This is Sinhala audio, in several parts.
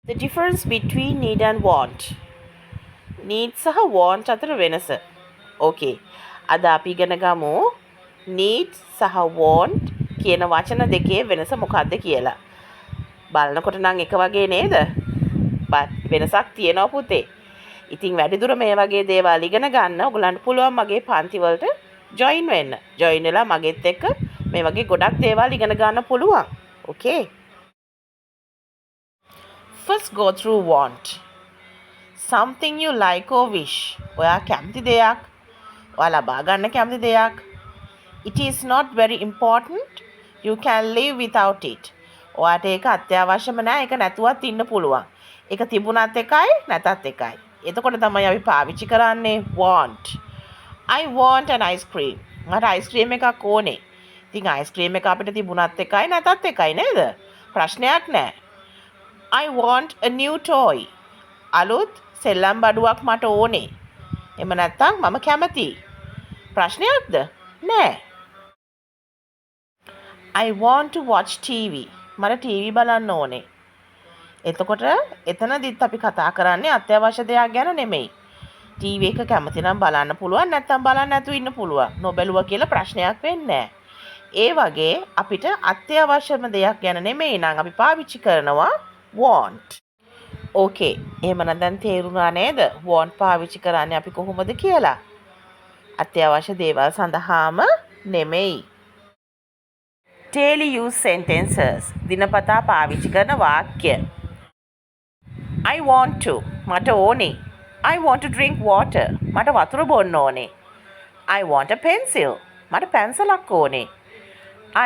The difference between need and want. Need සහ want අතර වෙනස. Okay. අද අපි ඉගෙන ගමු need සහ want කියන වචන දෙකේ වෙනස මොකක්ද කියලා. බලනකොට නම් එක වගේ නේද? but වෙනසක් තියෙනවා පුතේ. ඉතින් වැඩිදුර මේ වගේ දේවල් ඉගෙන ගන්න ඔයගලන්ට පුළුවන් මගේ පන්ති වලට join වෙන්න. join වෙලා මගෙත් එක්ක මේ වගේ ගොඩක් දේවල් ඉගෙන ගන්න පුළුවන්. Okay. First go through want. Something you like or wish. ඔයා කැමති දෙයක්. ඔයා ලබා ගන්න කැමති දෙයක්. It is not very important. You can live without it. ඔයාට ඒක අත්‍යවශ්‍යම නෑ. ඒක නැතුවත් ඉන්න පුළුවන්. ඒක තිබුණත් එකයි නැතත් එකයි. එතකොට තමයි අපි පාවිච්චි කරන්නේ want. I want an ice cream. මට ice cream එකක් ඕනේ. ඉතින් ice cream එක අපිට තිබුණත් එකයි නැතත් එකයි නේද? ප්‍රශ්නයක් නෑ. I want a new toy. අලුත් සෙල්ලම් බඩුවක් මට ඕනේ. එහෙම නැත්නම් මම කැමතියි. ප්‍රශ්නයක්ද? නෑ. I want to watch TV. මට TV බලන්න ඕනේ. එතකොට එතනදිත් අපි කතා කරන්නේ අත්‍යවශ්‍ය දෙයක් ගැන නෙමෙයි. TV එක කැමති නම් බලන්න පුළුවන් නැත්නම් බලන්න නැතුව ඉන්න පුළුවන්. නොබැලුවා කියලා ප්‍රශ්නයක් වෙන්නේ නැහැ. ඒ වගේ අපිට අත්‍යවශ්‍යම දෙයක් ගැන නෙමෙයි නම් අපි පාවිච්චි කරනවා want. Okay. එහෙමනම් දැන් තේරුණා නේද? want පාවිච්චි කරන්නේ අපි කොහොමද කියලා? අත්‍යවශ්‍ය දේවල් සඳහාම නෙමෙයි. Daily use sentences. දිනපතා පාවිච්චි කරන වාක්‍ය. I want to. මට ඕනේ. I want to drink water. මට වතුර බොන්න ඕනේ. I want a pencil. මට පැන්සලක් ඕනේ.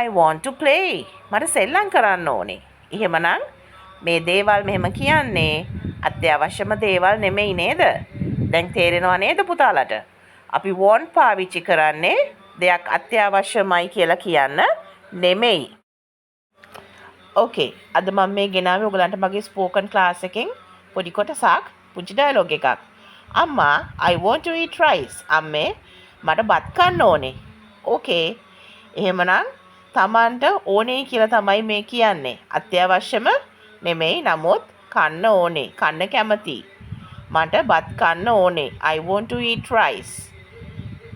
I want to play. මට සෙල්ලම් කරන්න ඕනේ. එහෙමනම් මේ දේවල් මෙහෙම කියන්නේ අත්‍යවශ්‍යම දේවල් නෙමෙයි නේද? දැන් තේරෙනව නේද පුතාලට? අපි want පාවිච්චි කරන්නේ දෙයක් අත්‍යවශ්‍යමයි කියලා කියන්න නෙමෙයි. Okay. අද මම මේ ගෙනාවේ ඔයගලන්ට මගේ ස්පෝකන් ක්ලාස් එකෙන් පොඩි කොටසක් පුංචි ඩයලොග් එකක්. අම්මා I want to eat rice. අම්මේ මට බත් කන්න ඕනේ. Okay. එහෙමනම් Tamanට ඕනේ කියලා තමයි මේ කියන්නේ. අත්‍යවශ්‍යම නෙමෙයි නමුත් කන්න ඕනේ. කන්න කැමති. මට බත් කන්න ඕනේ. I want to eat rice.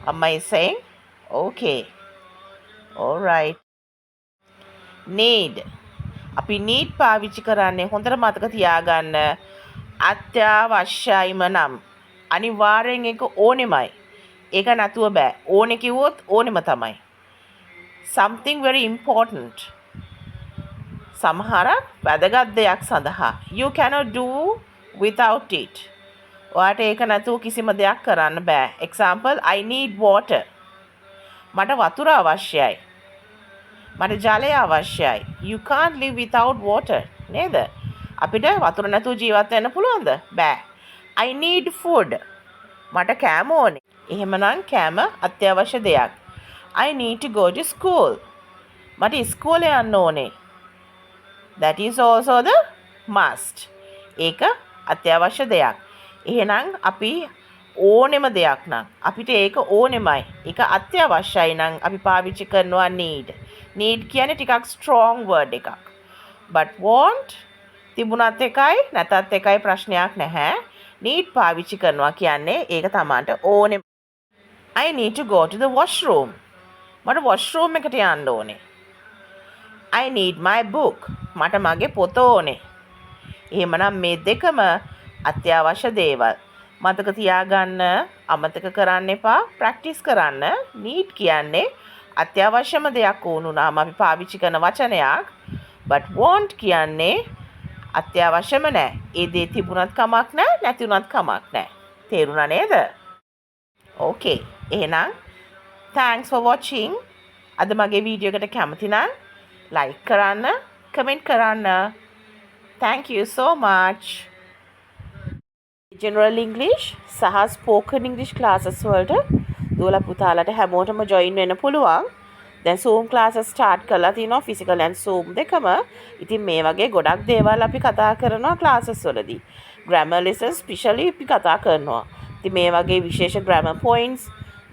Amma is saying okay. All right. Need. අපි need පාවිච්චි කරන්නේ හොඳට මතක තියාගන්න අත්‍යවශ්‍යයිම නම් අනිවාර්යෙන් ඒක ඕනෙමයි. ඒක නැතුව බෑ. ඕනේ කිව්වොත් ඕනෙම තමයි. Something very important. සමහරක් වැදගත් දෙයක් සඳහා. You cannot do without it. ඔයාට ඒක නැතුව කිසිම දෙයක් කරන්න බෑ. Example, I need water. මට වතුර අවශ්‍යයි. මට ජලය අවශ්‍යයි. You can't live without water. නේද? අපිට වතුර නැතුව ජීවත් වෙන්න පුළුවන්ද? බෑ. I need food. මට කෑම ඕනේ. එහෙමනම් කෑම අත්‍යවශ්‍ය දෙයක්. I need to go to school. මට ඉස්කෝලේ යන්න ඕනේ. That is also the must. ඒක අත්‍යවශ්‍ය දෙයක්. එහෙනම් අපි ඕනෙම දෙයක් නම් අපිට ඒක ඕනෙමයි. ඒක අත්‍යවශ්‍යයි නම් අපි පාවිච්චි කරනවා need. need කියන්නේ ටිකක් strong word එකක්. but want තිබුණත් එකයි නැතත් එකයි ප්‍රශ්නයක් නැහැ. need පාවිච්චි කරනවා කියන්නේ ඒක තමන්ට ඕනේ. I need to go to the washroom. මට washroom එකට යන්න ඕනේ. I need my book. මට මගේ පොත ඕනේ. එහෙමනම් මේ දෙකම අත්‍යවශ්‍ය දේවල්. මතක තියාගන්න, අමතක කරන්න එපා, ප්‍රැක්ටිස් කරන්න. need කියන්නේ අත්‍යවශ්‍යම දෙයක් වුණාම අපි පාවිච්චි කරන වචනයක්. but want කියන්නේ අත්‍යවශ්‍යම නැහැ. ඒ දේ තිබුණත් කමක් නැහැ, නැති වුණත් කමක් නැහැ. තේරුණා නේද? Okay. එහෙනම් thanks for watching. අද මගේ වීඩියෝ එකට කැමති නම් like කරන්න, comment කරන්න. Thank you so much. General English සහ spoken English classes වලට දුවලා පුතාලට හැමෝටම join වෙන්න පුළුවන්. දැන් Zoom classes start කරලා තිනවා physical and Zoom දෙකම. ඉතින් මේ වගේ ගොඩක් දේවල් අපි කතා කරනවා classes වලදී. Grammar lessons specially අපි කතා කරනවා. ඉතින් මේ වගේ විශේෂ grammar points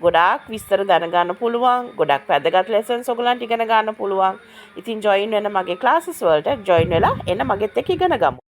ගොඩාක් විස්තර දැනගන්න පුළුවන්. ගොඩක් වැදගත් lessons ඔයගලන්ට ඉගෙන ගන්න පුළුවන්. ඉතින් join වෙන්න මගේ classes වලට join වෙලා එන්න මගෙත් එක්ක ඉගෙන ගමු.